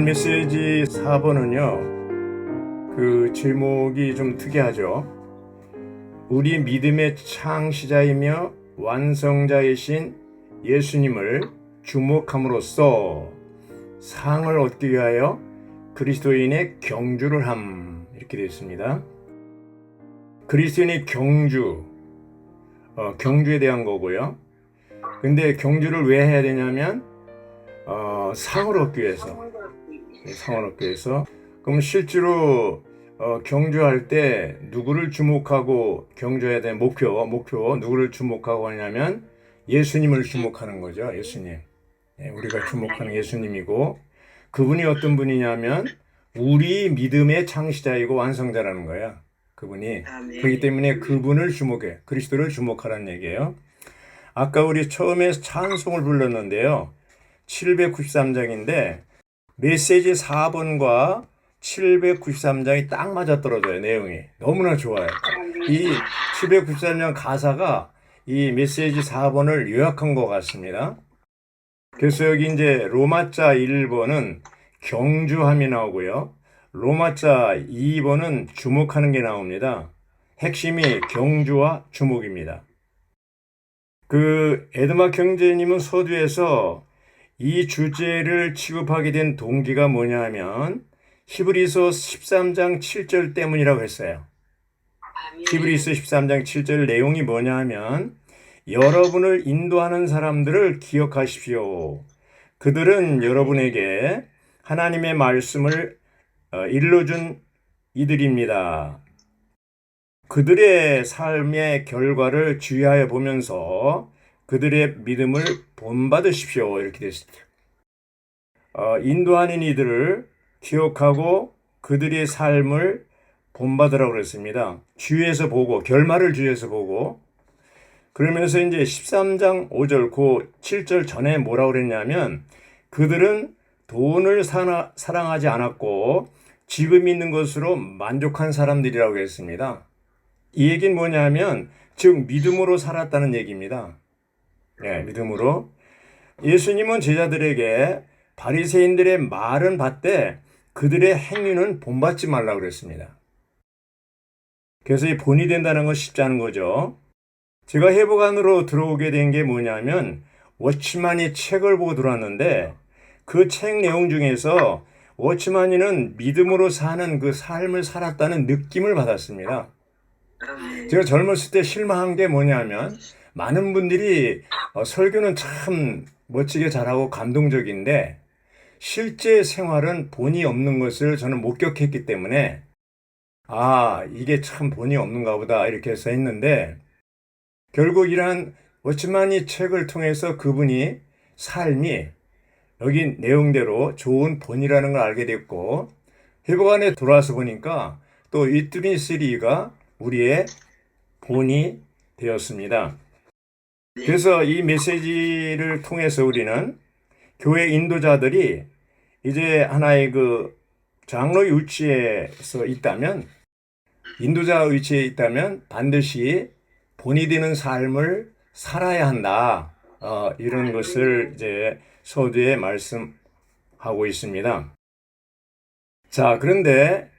오늘 메시지 4번은요, 그 제목이 좀 특이하죠. 우리 믿음의 창시자이며 완성자이신 예수님을 주목함으로써 상을 얻기 위하여 그리스도인의 경주를 함, 이렇게 되어 있습니다. 그리스도인의 경주에 대한 거고요. 근데 경주를 왜 해야 되냐면 상을 얻기 위해서. 그럼 실제로 경주할 때 누구를 주목하고 경주해야 되는 목표 누구를 주목하고 하냐면 예수님을 주목하는 거죠. 예수님. 우리가 주목하는 예수님이고, 그분이 어떤 분이냐면 우리 믿음의 창시자이고 완성자라는 거야. 그분이. 그렇기 때문에 그분을 주목해. 그리스도를 주목하라는 얘기예요. 아까 우리 처음에 찬송을 불렀는데요. 793장인데 메시지 4번과 793장이 딱 맞아떨어져요. 내용이 너무나 좋아요. 이 793장 가사가 이 메시지 4번을 요약한 것 같습니다. 그래서 여기 이제 로마자 1번은 경주함이 나오고요, 로마자 2번은 주목하는 게 나옵니다. 핵심이 경주와 주목입니다. 에드마 경제님은 서두에서 이 주제를 취급하게 된 동기가 뭐냐 하면 히브리서 13장 7절 때문이라고 했어요. 히브리서 13장 7절 내용이 뭐냐 하면 여러분을 인도하는 사람들을 기억하십시오. 그들은 여러분에게 하나님의 말씀을 일러준 이들입니다. 그들의 삶의 결과를 주의하여 보면서 그들의 믿음을 본받으십시오. 이렇게 됐습니다. 인도하는 이들을 기억하고 그들의 삶을 본받으라고 그랬습니다. 주위에서 보고, 결말을 주위에서 보고. 그러면서 이제 13장 5절, 7절 전에 뭐라고 그랬냐면 그들은 돈을 사랑하지 않았고 지금 있는 것으로 만족한 사람들이라고 했습니다. 이 얘기는 뭐냐면 즉 믿음으로 살았다는 얘기입니다. 믿음으로. 예수님은 제자들에게 바리새인들의 말은 받되 그들의 행위는 본받지 말라고 그랬습니다. 그래서 이 본이 된다는 건 쉽지 않은 거죠. 제가 회복안으로 들어오게 된 게 뭐냐면 워치만이 책을 보고 들어왔는데 그 책 내용 중에서 워치만이는 믿음으로 사는 그 삶을 살았다는 느낌을 받았습니다. 제가 젊었을 때 실망한 게 뭐냐면 많은 분들이 설교는 참 멋지게 잘하고 감동적인데 실제 생활은 본이 없는 것을 저는 목격했기 때문에 이게 참 본이 없는가 보다 이렇게 해서 했는데, 결국 이러한 워치만이 책을 통해서 그분이 삶이 여기 내용대로 좋은 본이라는 걸 알게 됐고, 회복안에 돌아와서 보니까 또 이뚜리3가 우리의 본이 되었습니다. 그래서 이 메시지를 통해서 우리는 교회 인도자들이 이제 하나의 장로의 위치에서 있다면, 인도자 위치에 있다면 반드시 본이 되는 삶을 살아야 한다. 이런 것을 이제 서두에 말씀하고 있습니다. 자, 그런데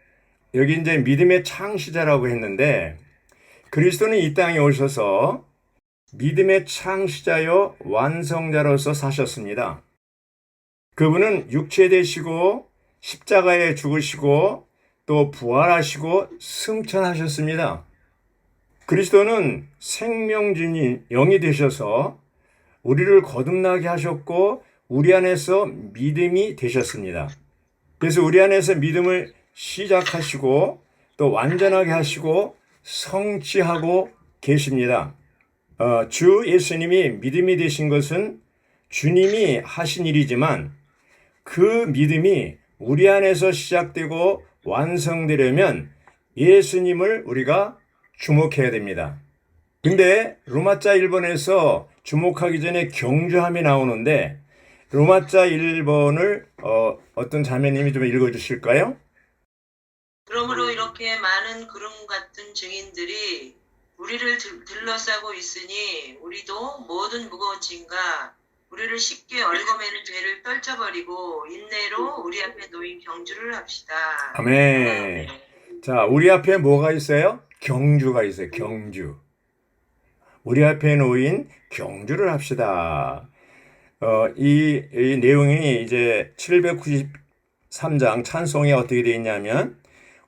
여기 이제 믿음의 창시자라고 했는데 그리스도는 이 땅에 오셔서 믿음의 창시자요 완성자로서 사셨습니다. 그분은 육체 되시고 십자가에 죽으시고 또 부활하시고 승천하셨습니다. 그리스도는 생명주인 영이 되셔서 우리를 거듭나게 하셨고 우리 안에서 믿음이 되셨습니다. 그래서 우리 안에서 믿음을 시작하시고 또 완전하게 하시고 성취하고 계십니다. 주 예수님이 믿음이 되신 것은 주님이 하신 일이지만 그 믿음이 우리 안에서 시작되고 완성되려면 예수님을 우리가 주목해야 됩니다. 근데 로마자 1번에서 주목하기 전에 경주함이 나오는데 로마자 1번을 어떤 자매님이 좀 읽어주실까요? 그러므로 이렇게 많은 구름 같은 증인들이 우리를 둘러싸고 있으니 우리도 모든 무거운 짐과 우리를 쉽게 얽어매는 죄를 떨쳐버리고 인내로 우리 앞에 놓인 경주를 합시다. 아멘. 자, 우리 앞에 뭐가 있어요? 경주가 있어요. 경주. 우리 앞에 놓인 경주를 합시다. 이 내용이 이제 793장 찬송에 어떻게 되어 있냐면,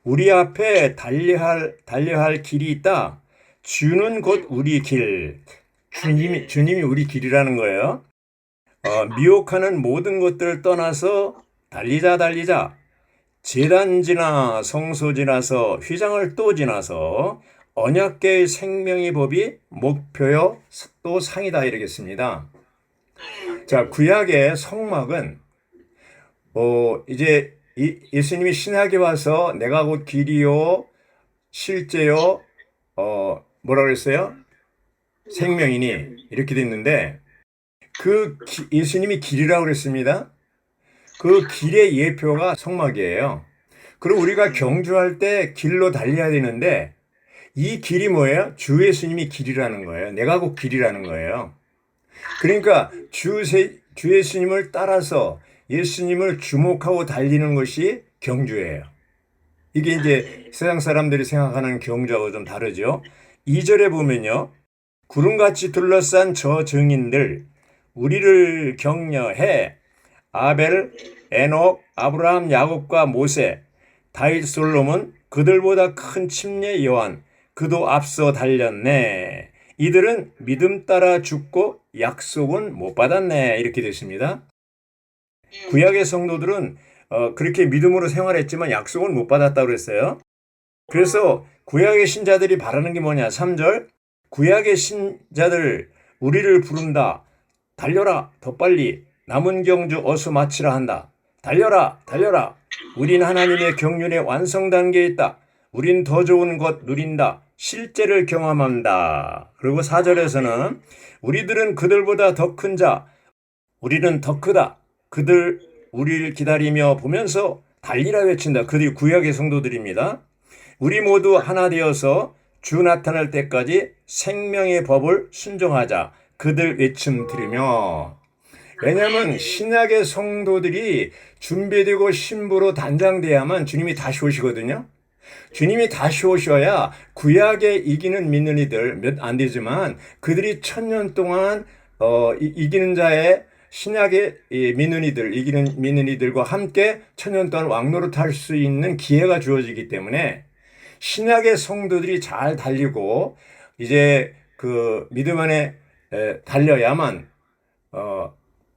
우리 앞에 달려야 할 길이 있다. 주는 곧 우리 길. 주님이 우리 길이라는 거예요. 미혹하는 모든 것들을 떠나서 달리자. 제단 지나 성소 지나서 휘장을 또 지나서 언약궤의 생명의 법이 목표요 또 상이다 이러겠습니다. 자, 구약의 성막은 이제 예수님이 신약에 와서 내가 곧 길이요 실제요 뭐라 그랬어요? 생명이니 이렇게 됐는데 예수님이 길이라고 그랬습니다. 그 길의 예표가 성막이에요. 그리고 우리가 경주할 때 길로 달려야 되는데 이 길이 뭐예요? 주 예수님이 길이라는 거예요. 내가 곧 길이라는 거예요. 그러니까 주 예수님을 따라서 예수님을 주목하고 달리는 것이 경주예요. 이게 이제 세상 사람들이 생각하는 경주하고 좀 다르죠. 2절에 보면요. 구름같이 둘러싼 저 증인들 우리를 격려해 아벨, 에녹, 아브라함, 야곱과 모세, 다윗, 솔로몬, 그들보다 큰 침례 요한, 그도 앞서 달렸네. 이들은 믿음 따라 죽고 약속은 못 받았네. 이렇게 됐습니다. 구약의 성도들은 그렇게 믿음으로 생활했지만 약속은 못 받았다고 그랬어요. 그래서 구약의 신자들이 바라는 게 뭐냐? 3절 구약의 신자들 우리를 부른다. 달려라 더 빨리 남은 경주 어서 마치라 한다. 달려라 우린 하나님의 경륜의 완성 단계에 있다. 우린 더 좋은 것 누린다. 실제를 경험한다. 그리고 4절에서는 우리들은 그들보다 더 큰 자 우리는 더 크다. 그들 우리를 기다리며 보면서 달리라 외친다. 그들이 구약의 성도들입니다. 우리 모두 하나 되어서 주 나타날 때까지 생명의 법을 순종하자. 그들 외침 들으며. 왜냐하면 신약의 성도들이 준비되고 신부로 단장돼야만 주님이 다시 오시거든요. 주님이 다시 오셔야 구약에 이기는 믿는 이들 몇 안 되지만 그들이 1000년 동안 이기는 자의 신약의 믿는 이들, 이기는 믿는 이들과 함께 1000년 동안 왕노릇 할 수 있는 기회가 주어지기 때문에 신약의 성도들이 잘 달리고 이제 그 믿음 안에 달려야만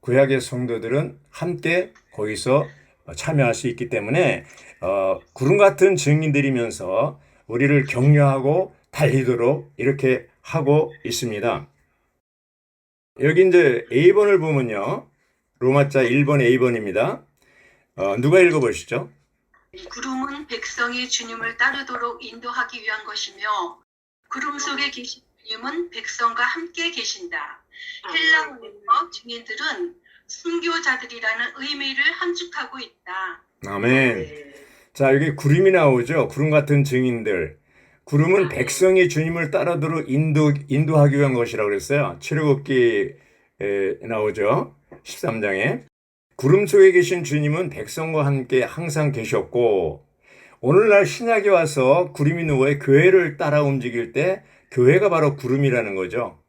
구약의 성도들은 함께 거기서 참여할 수 있기 때문에 구름 같은 증인들이면서 우리를 격려하고 달리도록 이렇게 하고 있습니다. 여기 이제 A번을 보면요. 로마자 1번 A번입니다. 누가 읽어보시죠? 구름은 백성이 주님을 따르도록 인도하기 위한 것이며 구름 속에 계신 주님은 백성과 함께 계신다. 헬라어에서 증인들은 순교자들이라는 의미를 함축하고 있다. 아멘. 자, 여기 구름이 나오죠. 구름 같은 증인들. 구름은 백성이 주님을 따르도록 인도하기 위한 것이라고 그랬어요. 출애굽기에 나오죠. 13장에. 구름 속에 계신 주님은 백성과 함께 항상 계셨고 오늘날 신약에 와서 구름이 누워 교회를 따라 움직일 때 교회가 바로 구름이라는 거죠.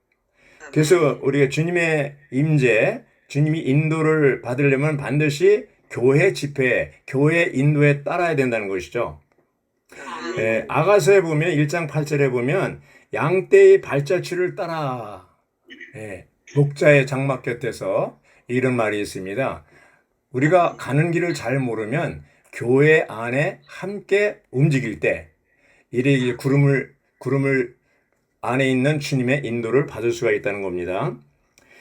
그래서 우리가 주님의 임재, 주님이 인도를 받으려면 반드시 교회 집회, 교회 인도에 따라야 된다는 것이죠. 아가서에 보면 1장 8절에 보면 양떼의 발자취를 따라 목자의 장막 곁에서 이런 말이 있습니다. 우리가 가는 길을 잘 모르면 교회 안에 함께 움직일 때 이래 구름을 안에 있는 주님의 인도를 받을 수가 있다는 겁니다.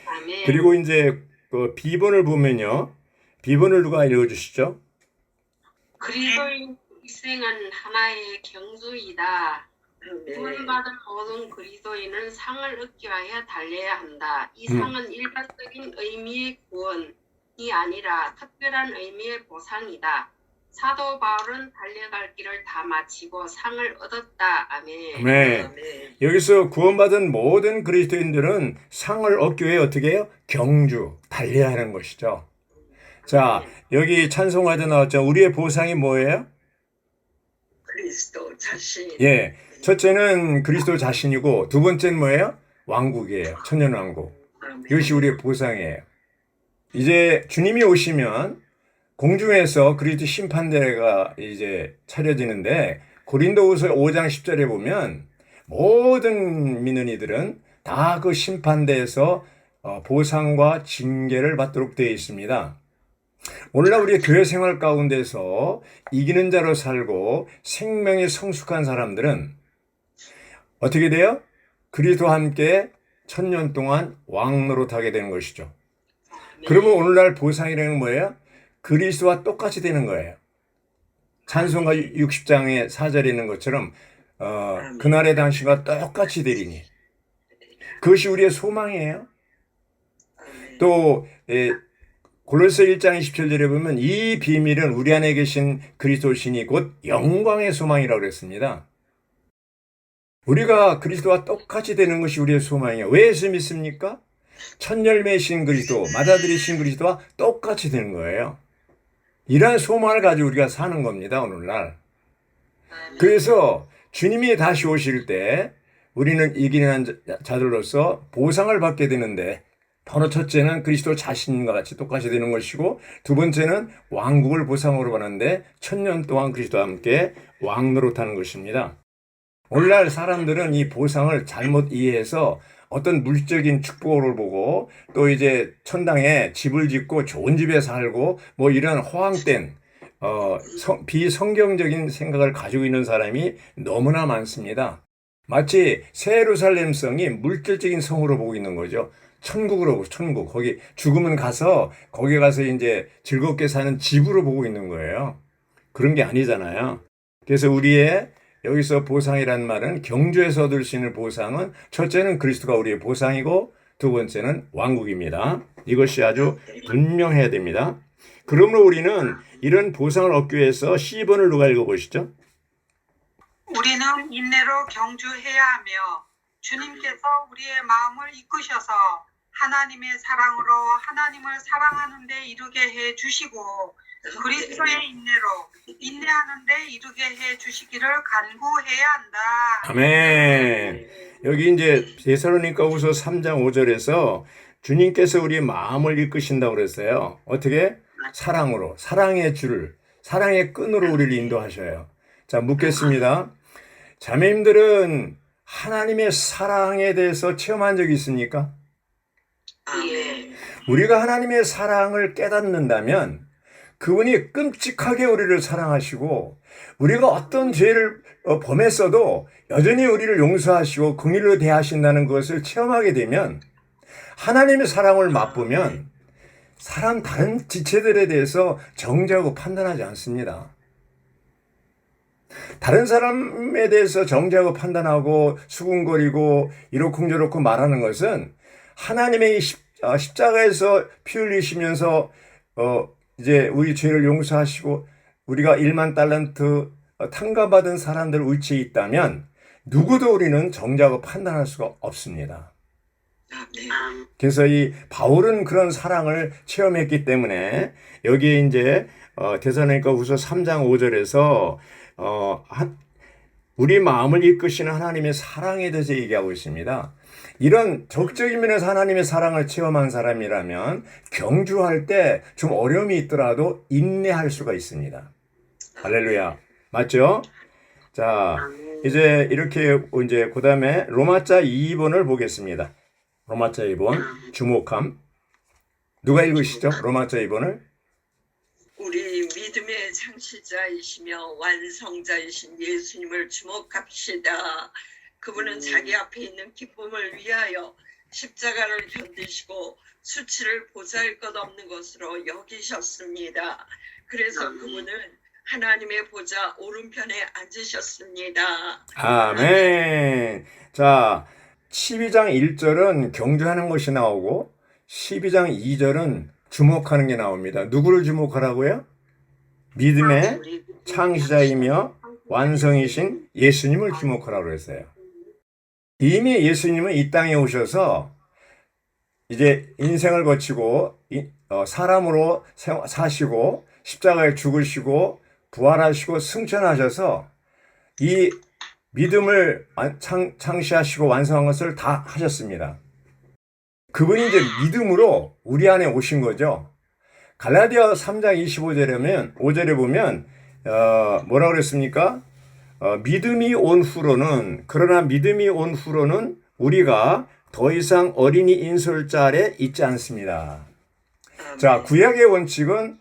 아멘. 그리고 이제 그 B번을 보면요. B번을 누가 읽어주시죠? 그리스도인 희생은 하나의 경주이다. 구원받은 모든 그리스도인은 상을 얻기 위하여 달려야 한다. 이 상은 일반적인 의미의 구원이 아니라 특별한 의미의 보상이다. 사도 바울은 달려갈 길을 다 마치고 상을 얻었다. 아멘. 네. 여기서 구원받은 모든 그리스도인들은 상을 얻기 위해 어떻게 해요? 경주, 달려하는 것이죠. 자, 여기 찬송가도 나왔죠. 우리의 보상이 뭐예요? 그리스도 자신. 예, 첫째는 그리스도 자신이고 두 번째는 뭐예요? 왕국이에요. 천년왕국. 이것이 우리의 보상이에요. 이제 주님이 오시면 공중에서 그리스도 심판대가 이제 차려지는데 고린도후서 5장 10절에 보면 모든 믿는 이들은 다 그 심판대에서 보상과 징계를 받도록 되어 있습니다. 오늘날 우리의 교회 생활 가운데서 이기는 자로 살고 생명에 성숙한 사람들은 어떻게 돼요? 그리스도와 함께 천년 동안 왕노릇하게 되는 것이죠. 그러면 오늘날 보상이라는 건 뭐예요? 그리스도와 똑같이 되는 거예요. 찬송가 60장의 4절에 있는 것처럼 그날의 당신과 똑같이 되리니 그것이 우리의 소망이에요. 또 골로새 1장 27절에 보면 이 비밀은 우리 안에 계신 그리스도신이 곧 영광의 소망이라고 그랬습니다. 우리가 그리스도와 똑같이 되는 것이 우리의 소망이에요. 왜 예수 믿습니까? 첫 열매이신 그리스도, 맏아들이신 그리스도와 똑같이 되는 거예요. 이러한 소망을 가지고 우리가 사는 겁니다, 오늘날. 그래서 주님이 다시 오실 때 우리는 이기는 자들로서 보상을 받게 되는데 바로 첫째는 그리스도 자신과 같이 똑같이 되는 것이고 두 번째는 왕국을 보상으로 받는데 천년 동안 그리스도와 함께 왕노릇하는 것입니다. 오늘날 사람들은 이 보상을 잘못 이해해서 어떤 물질적인 축복을 보고 또 이제 천당에 집을 짓고 좋은 집에 살고 뭐 이런 허황된 비성경적인 생각을 가지고 있는 사람이 너무나 많습니다. 마치 새 예루살렘 성이 물질적인 성으로 보고 있는 거죠. 천국으로, 천국. 거기 죽으면 가서 거기 가서 이제 즐겁게 사는 집으로 보고 있는 거예요. 그런 게 아니잖아요. 그래서 우리의 여기서 보상이란 말은 경주에서 얻을 수 있는 보상은 첫째는 그리스도가 우리의 보상이고 두 번째는 왕국입니다. 이것이 아주 분명해야 됩니다. 그러므로 우리는 이런 보상을 얻기 위해서 C번을 누가 읽어보시죠? 우리는 인내로 경주해야 하며 주님께서 우리의 마음을 이끄셔서 하나님의 사랑으로 하나님을 사랑하는 데 이르게 해 주시고 그리스도의 인내로 인내하는 데 이르게 해 주시기를 간구해야 한다. 아멘. 여기 이제 데살로니가후서 3장 5절에서 주님께서 우리의 마음을 이끄신다고 그랬어요. 어떻게? 사랑으로, 사랑의 줄을, 사랑의 끈으로 우리를 인도하셔요. 자, 묻겠습니다. 자매님들은 하나님의 사랑에 대해서 체험한 적이 있습니까? 예. 우리가 하나님의 사랑을 깨닫는다면 그분이 끔찍하게 우리를 사랑하시고 우리가 어떤 죄를 범했어도 여전히 우리를 용서하시고 긍휼로 대하신다는 것을 체험하게 되면 하나님의 사랑을 맛보면 사람 다른 지체들에 대해서 정죄하고 판단하지 않습니다. 다른 사람에 대해서 정죄하고 판단하고 수군거리고 이러쿵저러쿵 말하는 것은 하나님의 십자가에서 피 흘리시면서 이제 우리 죄를 용서하시고 우리가 1만 달란트 탕감받은 사람들 위치에 있다면 누구도 우리는 정죄하고 판단할 수가 없습니다. 그래서 이 바울은 그런 사랑을 체험했기 때문에 여기에 이제 데살로니가후서 3장 5절에서 우리 마음을 이끄시는 하나님의 사랑에 대해서 얘기하고 있습니다. 이런 적적인 면에서 하나님의 사랑을 체험한 사람이라면 경주할 때 좀 어려움이 있더라도 인내할 수가 있습니다. 할렐루야. 맞죠? 자, 이제 이렇게 이제 그다음에 로마자 2번을 보겠습니다. 로마자 2번 주목함. 누가 읽으시죠? 로마자 2번을. 우리 믿음의 창시자이시며 완성자이신 예수님을 주목합시다. 그분은 자기 앞에 있는 기쁨을 위하여 십자가를 견디시고 수치를 보잘것없는 것으로 여기셨습니다. 그래서 그분은 하나님의 보좌 오른편에 앉으셨습니다. 아멘. 자, 12장 1절은 경주하는 것이 나오고 12장 2절은 주목하는 게 나옵니다. 누구를 주목하라고요? 믿음의 창시자이며 완성이신 예수님을 주목하라고 했어요. 이미 예수님은 이 땅에 오셔서 이제 인생을 거치고 사람으로 사시고 십자가에 죽으시고 부활하시고 승천하셔서 이 믿음을 창시하시고 완성한 것을 다 하셨습니다. 그분이 이제 믿음으로 우리 안에 오신 거죠. 갈라디아 3장 5절에 보면 뭐라 그랬습니까? 그러나 믿음이 온 후로는 우리가 더 이상 어린이 인솔자 아래 있지 않습니다. 자, 구약의 원칙은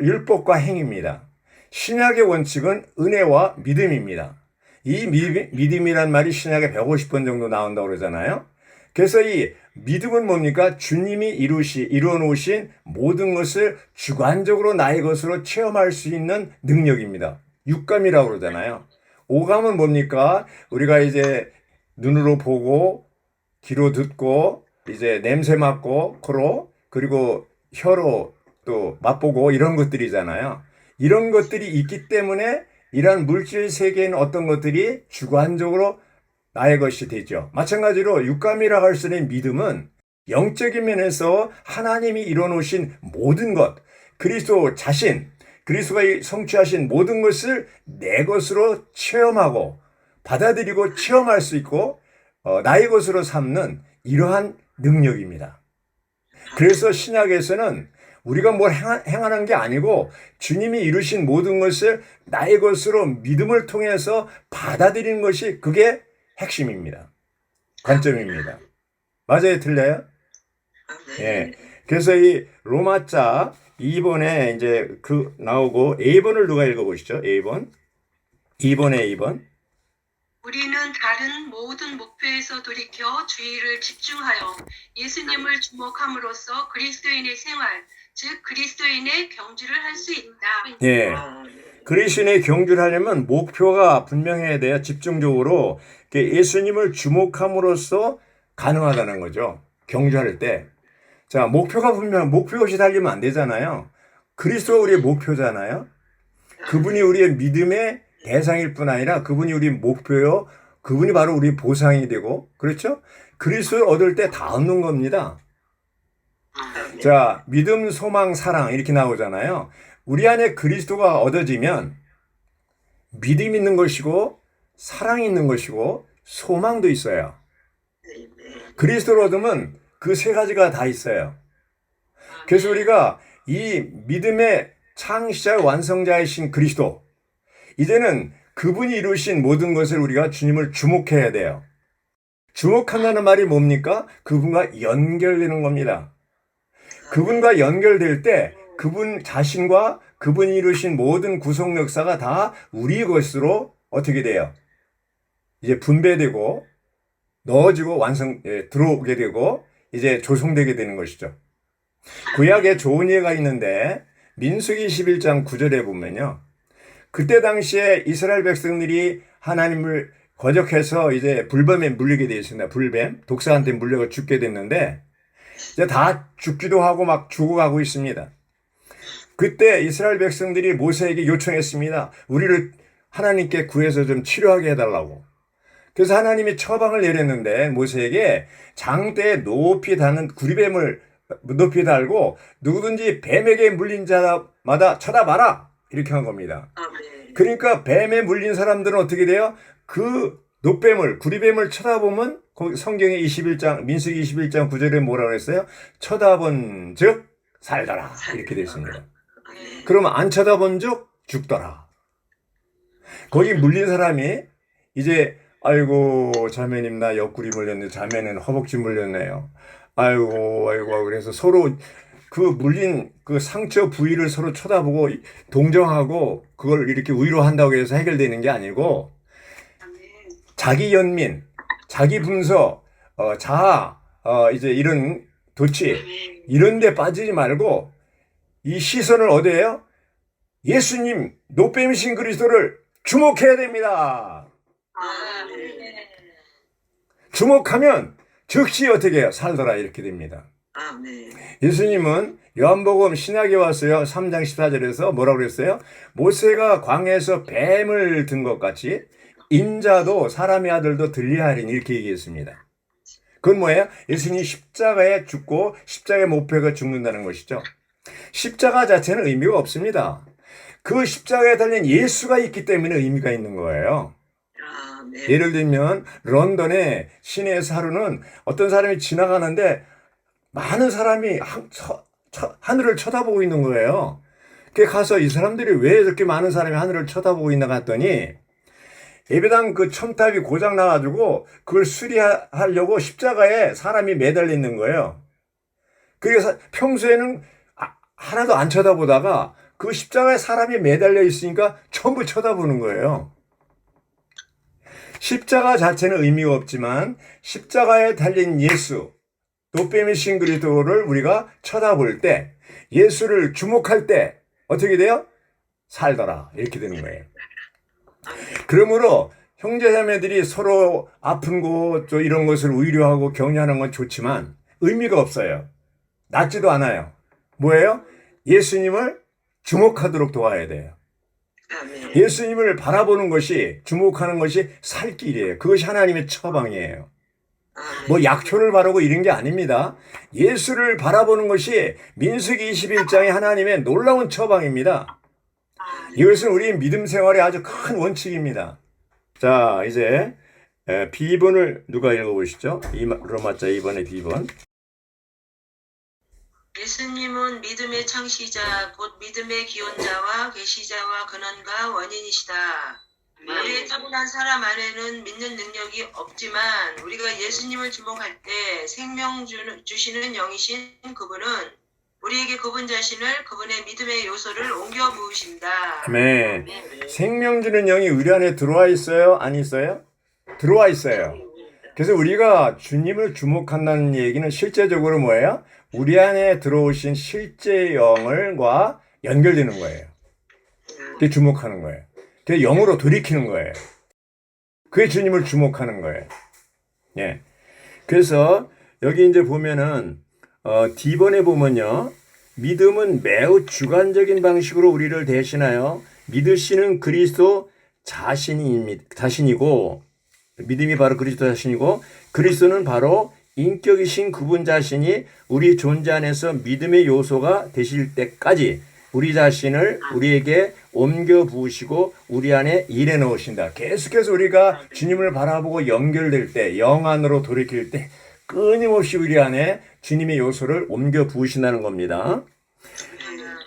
율법과 행위입니다. 신약의 원칙은 은혜와 믿음입니다. 이 믿음이란 말이 신약에 150번 정도 나온다고 그러잖아요. 그래서 이 믿음은 뭡니까? 주님이 이루어 놓으신 모든 것을 주관적으로 나의 것으로 체험할 수 있는 능력입니다. 육감이라고 그러잖아요. 오감은 뭡니까? 우리가 이제 눈으로 보고 귀로 듣고 이제 냄새 맡고 코로 그리고 혀로 또 맛보고 이런 것들이잖아요. 이런 것들이 있기 때문에 이러한 물질 세계에 있는 어떤 것들이 주관적으로 나의 것이 되죠. 마찬가지로 육감이라고 할 수 있는 믿음은 영적인 면에서 하나님이 이뤄놓으신 모든 것, 그리스도 자신, 그리스도가 성취하신 모든 것을 내 것으로 체험하고 받아들이고 체험할 수 있고 나의 것으로 삼는 이러한 능력입니다. 그래서 신약에서는 우리가 뭘 행하는 게 아니고 주님이 이루신 모든 것을 나의 것으로 믿음을 통해서 받아들이는 것이 그게 핵심입니다. 관점입니다. 맞아요? 틀려요? 예. 그래서 이 로마자 2번에 이제 나오고 A번을 누가 읽어보시죠? A번. 2번에 A번. 우리는 다른 모든 목표에서 돌이켜 주의를 집중하여 예수님을 주목함으로써 그리스도인의 생활, 즉 그리스도인의 경주를 할 수 있다. 예. 그리스도인의 경주를 하려면 목표가 분명해야 돼요. 집중적으로 예수님을 주목함으로써 가능하다는 거죠. 경주할 때. 자, 목표가 분명, 목표 없이 달리면 안 되잖아요. 그리스도가 우리의 목표잖아요. 그분이 우리의 믿음의 대상일 뿐 아니라 그분이 우리 목표요. 그분이 바로 우리 보상이 되고, 그렇죠? 그리스도를 얻을 때 다 얻는 겁니다. 자, 믿음, 소망, 사랑 이렇게 나오잖아요. 우리 안에 그리스도가 얻어지면 믿음 있는 것이고 사랑이 있는 것이고 소망도 있어요. 그리스도를 얻으면 그 세 가지가 다 있어요. 그래서 우리가 이 믿음의 창시자 완성자이신 그리스도, 이제는 그분이 이루신 모든 것을 우리가 주님을 주목해야 돼요. 주목한다는 말이 뭡니까? 그분과 연결되는 겁니다. 그분과 연결될 때 그분 자신과 그분이 이루신 모든 구속 역사가 다 우리 것으로 어떻게 돼요? 이제 분배되고 넣어지고 들어오게 되고 이제 조성되게 되는 것이죠. 구약에 좋은 예가 있는데 민수기 11장 9절에 보면요. 그때 당시에 이스라엘 백성들이 하나님을 거적해서 이제 불뱀에 물리게 되어 있습니다. 불뱀, 독사한테 물려서 죽게 됐는데 이제 다 죽기도 하고 막 죽어가고 있습니다. 그때 이스라엘 백성들이 모세에게 요청했습니다. 우리를 하나님께 구해서 좀 치료하게 해달라고. 그래서 하나님이 처방을 내렸는데 모세에게 장대에 높이 다는 구리뱀을 높이 달고 누구든지 뱀에게 물린 자마다 쳐다봐라. 이렇게 한 겁니다. 그러니까 뱀에 물린 사람들은 어떻게 돼요? 그 노뱀을, 구리뱀을 쳐다보면 성경의 민수기 21장 9절에 뭐라고 했어요? 쳐다본 즉 살더라. 이렇게 되어 있습니다. 그러면 안 쳐다본 즉 죽더라. 거기 물린 사람이 이제 아이고 자매님 나 옆구리 물렸네. 자매는 허벅지 물렸네요. 아이고 그래서 서로 그 물린 그 상처 부위를 서로 쳐다보고 동정하고 그걸 이렇게 위로한다고 해서 해결되는 게 아니고 자기 연민, 자기 분석, 자아, 이제 이런 도취 이런 데 빠지지 말고 이 시선을 어디에요? 예수님 노뱀이신 그리스도를 주목해야 됩니다. 주목하면 즉시 어떻게 해요? 살더라 이렇게 됩니다. 예수님은 요한복음 신약에 왔어요. 3장 14절에서 뭐라고 그랬어요? 모세가 광야에서 뱀을 든 것 같이 인자도 사람의 아들도 들리하리니 이렇게 얘기했습니다. 그건 뭐예요? 예수님이 십자가에 죽고 십자가의 목표가 죽는다는 것이죠. 십자가 자체는 의미가 없습니다. 그 십자가에 달린 예수가 있기 때문에 의미가 있는 거예요. 아멘. 예를 들면 런던의 시내에서 하루는 어떤 사람이 지나가는데 많은 사람이 하늘을 쳐다보고 있는 거예요. 그게 가서 이 사람들이 왜 이렇게 많은 사람이 하늘을 쳐다보고 있나 갔더니 예배당 그 첨탑이 고장 나가지고 그걸 수리하려고 십자가에 사람이 매달려 있는 거예요. 그래서 평소에는 하나도 안 쳐다보다가 그 십자가에 사람이 매달려 있으니까 전부 쳐다보는 거예요. 십자가 자체는 의미가 없지만 십자가에 달린 예수, 도빼미신 그리스도를 우리가 쳐다볼 때, 예수를 주목할 때 어떻게 돼요? 살더라. 이렇게 되는 거예요. 그러므로 형제자매들이 서로 아픈 곳 이런 것을 위로하고 격려하는 건 좋지만 의미가 없어요. 낫지도 않아요. 뭐예요? 예수님을 주목하도록 도와야 돼요. 아멘. 예수님을 바라보는 것이, 주목하는 것이 살 길이에요. 그것이 하나님의 처방이에요. 아멘. 뭐 약초를 바르고 이런 게 아닙니다. 예수를 바라보는 것이 민수기 21장의 하나님의 놀라운 처방입니다. 이것은 우리 믿음 생활의 아주 큰 원칙입니다. 자, 이제 B번을 누가 읽어보시죠? 로마자 2번의 B번. 예수님은 믿음의 창시자 곧 믿음의 기원자와 계시자와 근원과 원인이시다. 우리의 타고난 사람 안에는 믿는 능력이 없지만 우리가 예수님을 주목할 때 생명 주시는 영이신 그분은 우리에게 그분 자신을 그분의 믿음의 요소를 옮겨 부으신다. 아멘. 생명 주는 영이 우리 안에 들어와 있어요? 안 있어요? 들어와 있어요. 그래서 우리가 주님을 주목한다는 얘기는 실제적으로 뭐예요? 우리 안에 들어오신 실제 영과 연결되는 거예요. 그게 주목하는 거예요. 그게 영으로 돌이키는 거예요. 그게 주님을 주목하는 거예요. 예. 그래서 여기 이제 보면은 D번에 보면요. 믿음은 매우 주관적인 방식으로 우리를 대신하여 믿으시는 그리스도 자신이고, 믿음이 바로 그리스도 자신이고, 그리스도는 바로 인격이신 그분 자신이 우리 존재 안에서 믿음의 요소가 되실 때까지 우리 자신을 우리에게 옮겨 부으시고 우리 안에 일해 넣으신다. 계속해서 우리가 주님을 바라보고 연결될 때, 영 안으로 돌이킬 때 끊임없이 우리 안에 주님의 요소를 옮겨 부으신다는 겁니다.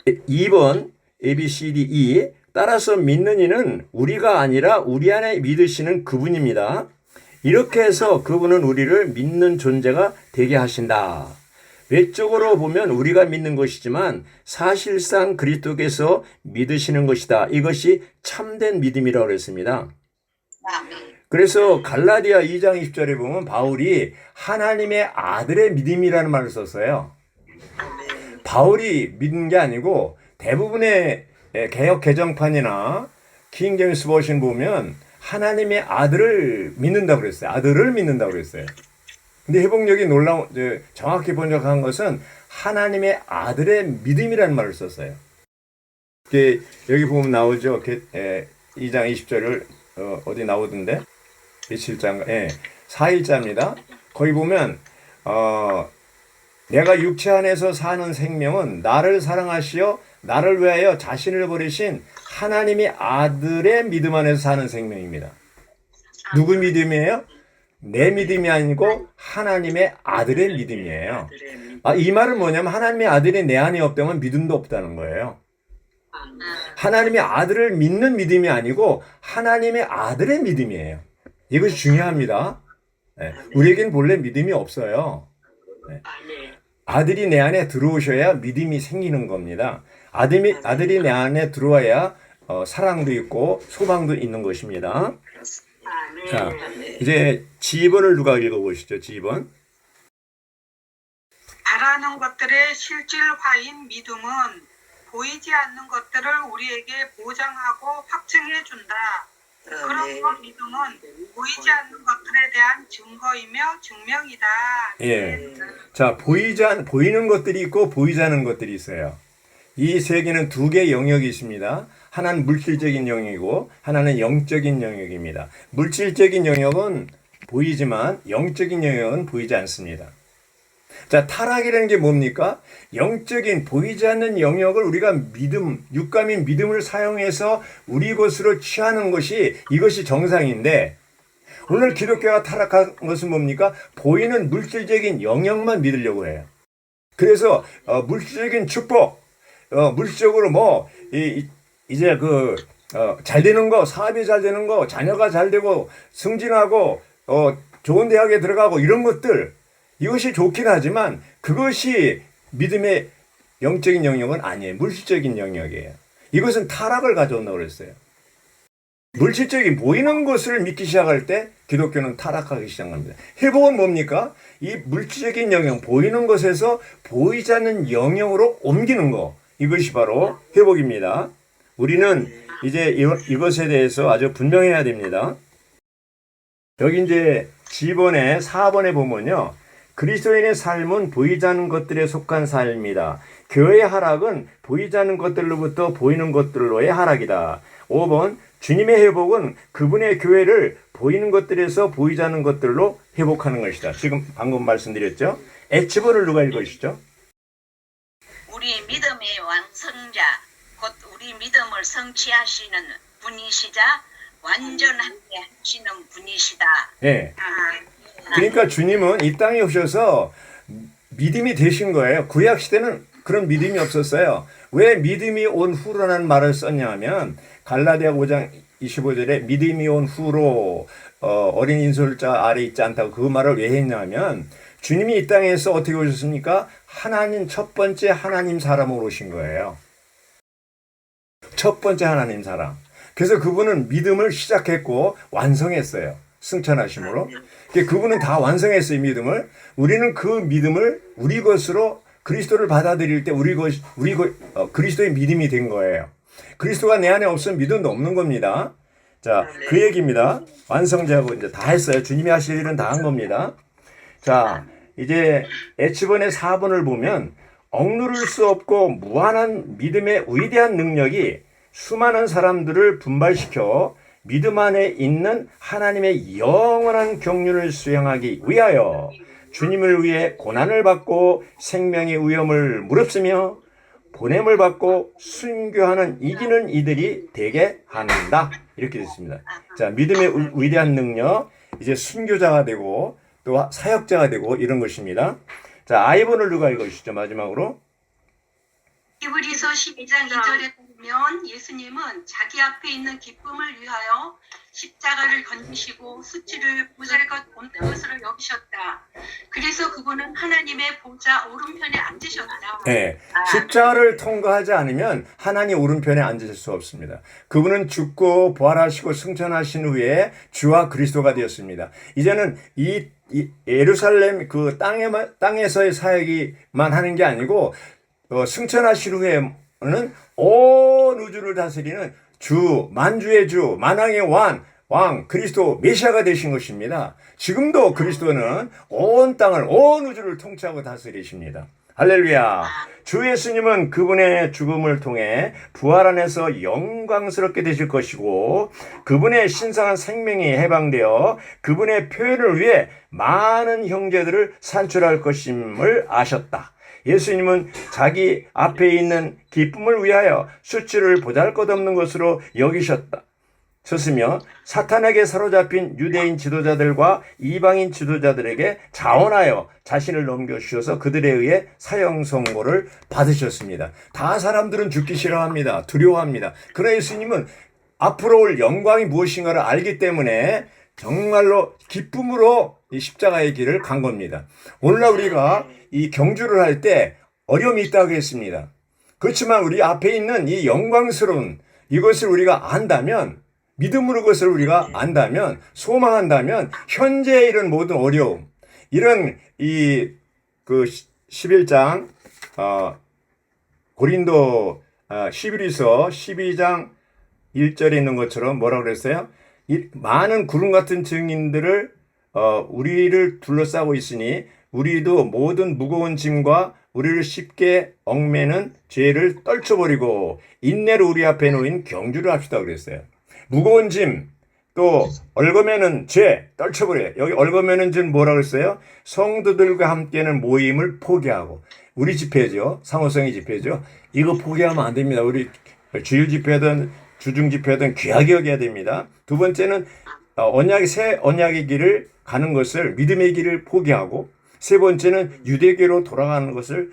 2번 A, B, C, D, E. 따라서 믿는 이는 우리가 아니라 우리 안에 믿으시는 그분입니다. 이렇게 해서 그분은 우리를 믿는 존재가 되게 하신다. 외적으로 보면 우리가 믿는 것이지만 사실상 그리스도께서 믿으시는 것이다. 이것이 참된 믿음이라고 그랬습니다. 그래서 갈라디아 2장 20절에 보면 바울이 하나님의 아들의 믿음이라는 말을 썼어요. 바울이 믿는 게 아니고 대부분의 개역 개정판이나 킹 제임스 버전 보면 하나님의 아들을 믿는다고 그랬어요. 아들을 믿는다고 그랬어요. 근데 회복력이 놀라운, 정확히 번역한 것은 하나님의 아들의 믿음이라는 말을 썼어요. 여기 보면 나오죠. 2장 20절을 어디 나오던데? 7장, 4일자입니다. 거기 보면 내가 육체 안에서 사는 생명은 나를 사랑하시어 나를 위하여 자신을 버리신 하나님의 아들의 믿음 안에서 사는 생명입니다. 누구 믿음이에요? 내 믿음이 아니고 하나님의 아들의 믿음이에요. 이 말은 뭐냐면 하나님의 아들이 내 안에 없다면 믿음도 없다는 거예요. 하나님의 아들을 믿는 믿음이 아니고 하나님의 아들의 믿음이에요. 이것이 중요합니다. 우리에겐 본래 믿음이 없어요. 아들이 내 안에 들어오셔야 믿음이 생기는 겁니다. 아들이 내 안에 들어와야 사랑도 있고 소망도 있는 것입니다. 자, 이제 G번을 누가 읽어보시죠? G번. 바라는 것들의 실질화인 믿음은 보이지 않는 것들을 우리에게 보장하고 확증해 준다. 그런 믿음은 보이지 않는 것들에 대한 증거이며 증명이다. 예. 자, 보이는 것들이 있고 보이지 않는 것들이 있어요. 이 세계는 두 개의 영역이 있습니다. 하나는 물질적인 영역이고 하나는 영적인 영역입니다. 물질적인 영역은 보이지만 영적인 영역은 보이지 않습니다. 자, 타락이라는 게 뭡니까? 영적인 보이지 않는 영역을 우리가 믿음, 육감인 믿음을 사용해서 우리 것으로 취하는 것이 이것이 정상인데, 오늘 기독교가 타락한 것은 뭡니까? 보이는 물질적인 영역만 믿으려고 해요. 그래서 물질적인 축복, 물질적으로 뭐 이제 잘 되는 거, 사업이 잘 되는 거, 자녀가 잘 되고 승진하고 좋은 대학에 들어가고 이런 것들, 이것이 좋긴 하지만 그것이 믿음의 영적인 영역은 아니에요. 물질적인 영역이에요. 이것은 타락을 가져온다고 그랬어요. 물질적인 보이는 것을 믿기 시작할 때 기독교는 타락하기 시작합니다. 회복은 뭡니까? 이 물질적인 영역, 보이는 것에서 보이지 않는 영역으로 옮기는 거. 이것이 바로 회복입니다. 우리는 이제 이것에 대해서 아주 분명해야 됩니다. 여기 이제 G번에 4번에 보면요. 그리스도인의 삶은 보이지 않는 것들에 속한 삶이다. 교회의 하락은 보이지 않는 것들로부터 보이는 것들로의 하락이다. 5번 주님의 회복은 그분의 교회를 보이는 것들에서 보이지 않는 것들로 회복하는 것이다. 지금 방금 말씀드렸죠. H번을 누가 읽으시죠? 우리 믿음의 완성자, 곧 우리 믿음을 성취하시는 분이시자 완전하게 하시는 분이시다. 네. 그러니까 주님은 이 땅에 오셔서 믿음이 되신 거예요. 구약 시대는 그런 믿음이 없었어요. 왜 믿음이 온 후로라는 말을 썼냐 하면 갈라디아 5장 25절에 믿음이 온 후로 어린 인솔자 아래 있지 않다고 그 말을 왜 했냐면 주님이 이 땅에서 어떻게 오셨습니까? 하나님 첫 번째 하나님 사람으로 오신 거예요. 첫 번째 하나님 사람. 그래서 그분은 믿음을 시작했고 완성했어요. 승천하심으로. 그분은 다 완성했어요, 믿음을. 우리는 그 믿음을 우리 것으로 그리스도를 받아들일 때 그리스도의 믿음이 된 거예요. 그리스도가 내 안에 없으면 믿음도 없는 겁니다. 자, 그 얘기입니다. 완성자고 이제 다 했어요. 주님이 하실 일은 다 한 겁니다. 자, 이제 H번의 4번을 보면 억누를 수 없고 무한한 믿음의 위대한 능력이 수많은 사람들을 분발시켜 믿음 안에 있는 하나님의 영원한 경륜을 수행하기 위하여 주님을 위해 고난을 받고 생명의 위험을 무릅쓰며 보냄을 받고 순교하는 이기는 이들이 되게 한다. 이렇게 됐습니다. 자, 믿음의 위대한 능력, 이제 순교자가 되고 또 사역자가 되고 이런 것입니다. 자, I번을 누가 읽으시죠? 마지막으로. 히브리서 12장 2절에 보면 예수님은 자기 앞에 있는 기쁨을 위하여 십자가를 건지시고 수치를 보잘것 없는 것으로 여기셨다. 그래서 그분은 하나님의 보좌 오른편에 앉으셨다. 네, 십자가를 통과하지 않으면 하나님 오른편에 앉으실 수 없습니다. 그분은 죽고 부활하시고 승천하신 후에 주와 그리스도가 되었습니다. 이제는 이 예루살렘 그 땅에서의 사역이만 하는 게 아니고 승천하신 후에는 온 우주를 다스리는 주, 만주의 주, 만왕의 왕, 그리스도 메시아가 되신 것입니다. 지금도 그리스도는 온 땅을, 온 우주를 통치하고 다스리십니다. 할렐루야. 주 예수님은 그분의 죽음을 통해 부활 안에서 영광스럽게 되실 것이고 그분의 신성한 생명이 해방되어 그분의 표현을 위해 많은 형제들을 산출할 것임을 아셨다. 예수님은 자기 앞에 있는 기쁨을 위하여 수치를 보잘것없는 것으로 여기셨으며 사탄에게 사로잡힌 유대인 지도자들과 이방인 지도자들에게 자원하여 자신을 넘겨주셔서 그들에 의해 사형 선고를 받으셨습니다. 다 사람들은 죽기 싫어합니다. 두려워합니다. 그러나 예수님은 앞으로 올 영광이 무엇인가를 알기 때문에 정말로 기쁨으로 이 십자가의 길을 간 겁니다. 오늘날 우리가 이 경주를 할 때 어려움이 있다고 했습니다. 그렇지만 우리 앞에 있는 이 영광스러운 이것을 우리가 안다면, 믿음으로 그것을 우리가 안다면, 소망한다면 현재의 이런 모든 어려움, 이런 11장 고린도 11서 12장 1절에 있는 것처럼 뭐라고 그랬어요? 많은 구름 같은 증인들을 우리를 둘러싸고 있으니 우리도 모든 무거운 짐과 우리를 쉽게 얽매는 죄를 떨쳐버리고 인내로 우리 앞에 놓인 경주를 합시다 그랬어요. 무거운 짐, 또 얽어매는 죄 떨쳐버려요. 여기 얽어매는 죄는 뭐라고 했어요? 성도들과 함께는 모임을 포기하고. 우리 집회죠. 상호성의 집회죠. 이거 포기하면 안 됩니다. 우리 주일 집회든 주중 집회든 귀하게 여겨야 됩니다. 두 번째는 새 언약의 길을 가는 것을, 믿음의 길을 포기하고, 세 번째는 유대교로 돌아가는 것을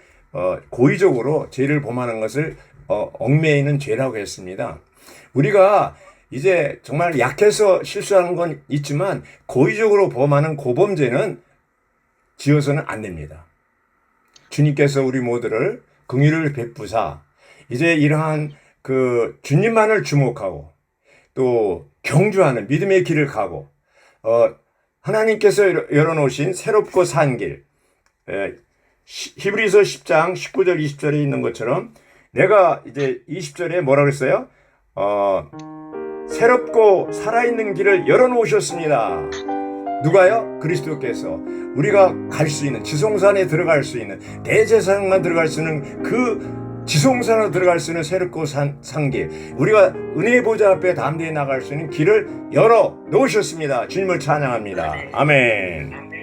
고의적으로 죄를 범하는 것을 얽매이는 죄라고 했습니다. 우리가 이제 정말 약해서 실수하는 건 있지만 고의적으로 범하는 고범죄는 지어서는 안 됩니다. 주님께서 우리 모두를 긍휼을 베푸사 이제 이러한 그 주님만을 주목하고 또 경주하는 믿음의 길을 가고 하나님께서 열어놓으신 새롭고 산 길, 히브리서 10장 19절 20절에 있는 것처럼 내가 이제 20절에 뭐라고 했어요? 새롭고 살아있는 길을 열어놓으셨습니다. 누가요? 그리스도께서. 우리가 갈 수 있는, 지성산에 들어갈 수 있는, 대제사장만 들어갈 수 있는 그 지성산으로 들어갈 수 있는 새롭고 산 길, 우리가 은혜의 보좌 앞에 담대히 나갈 수 있는 길을 열어놓으셨습니다. 주님을 찬양합니다. 아멘.